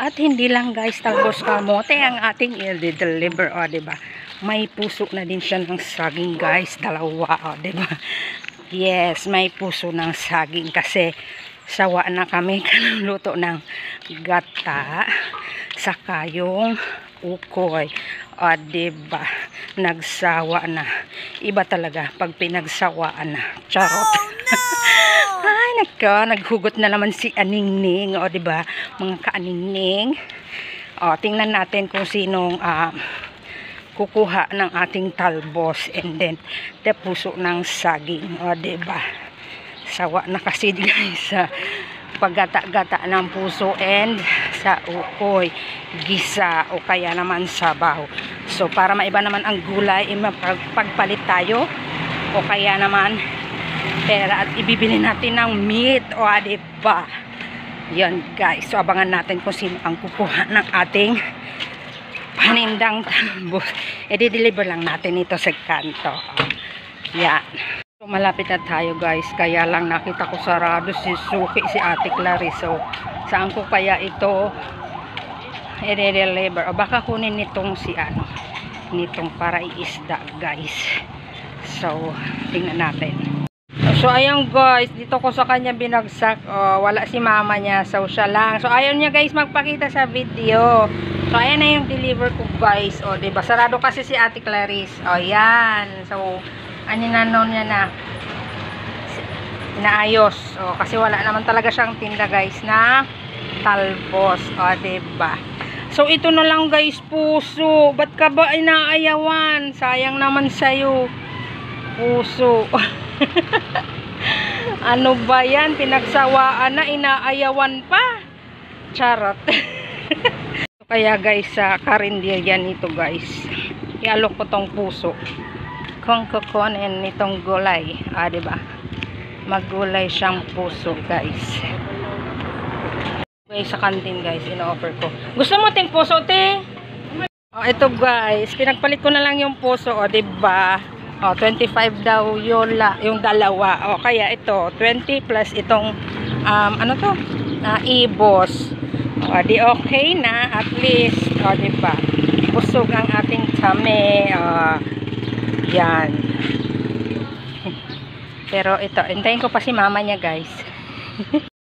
At hindi lang guys talbos kamote ang ating i-deliver, o diba? May puso na din siya ng saging guys, dalawa, o diba? Yes, may puso ng saging kasi sawa na kami kanuluto ng gata saka yung ukoy, o diba? Nagsawa na. Iba talaga pag pinagsawaan na. Charot. Oh, no! Ay, naghugot na naman si Aningning, o diba? Mga kaaningning. O, tingnan natin kung sinong kukuha ng ating talbos and then the puso ng saging, o diba? Sawa na kasi guys sa paggata-gata ng puso and sa ukoy, gisa o kaya naman sabaw. So para maiba naman ang gulay, pagpalit tayo o kaya naman pera at ibibili natin ng meat, o diba? Yan guys, so abangan natin kung sino ang kukuha ng ating panindang talbos. I-deliver lang natin ito sa kanto. Yan. So malapit na tayo guys, kaya lang nakita ko sarado si Suki, si Ate Clarice. So saan ko kaya ito i-deliver? O baka kunin nitong si nitong para iisda guys. So tingnan natin. So ayan guys, dito ko sa kanya binagsak. Wala si mama niya, so siya lang. So ayaw niya guys magpakita sa video. So ayan na yung deliver ko guys. O diba, sarado kasi si Ate Clarice. O yan. So aninano niya na inaayos. O kasi wala naman talaga siyang tinda guys na talbos. O diba. So ito na lang guys, puso. Ba't ka ba inaayawan? Sayang naman sa'yo. Puso. Ano ba yan? Pinagsawaan na, inaayawan pa. Charot. Kaya guys, sa karinderya nito guys, ialok ko tong puso kung kukunin nitong gulay. Diba? Maggulay siyang puso guys. Guys, sa kantin guys, ino-offer ko. Gusto mo ting puso, te? Ito guys, pinagpalit ko na lang yung puso, o diba? 25 daw yung dalawa. Kaya ito 20 plus itong ano to? Ibos. Di okay na at least, diba? Busog ang ating tame. Yan. Pero ito, hintayin ko pa si mama niya guys.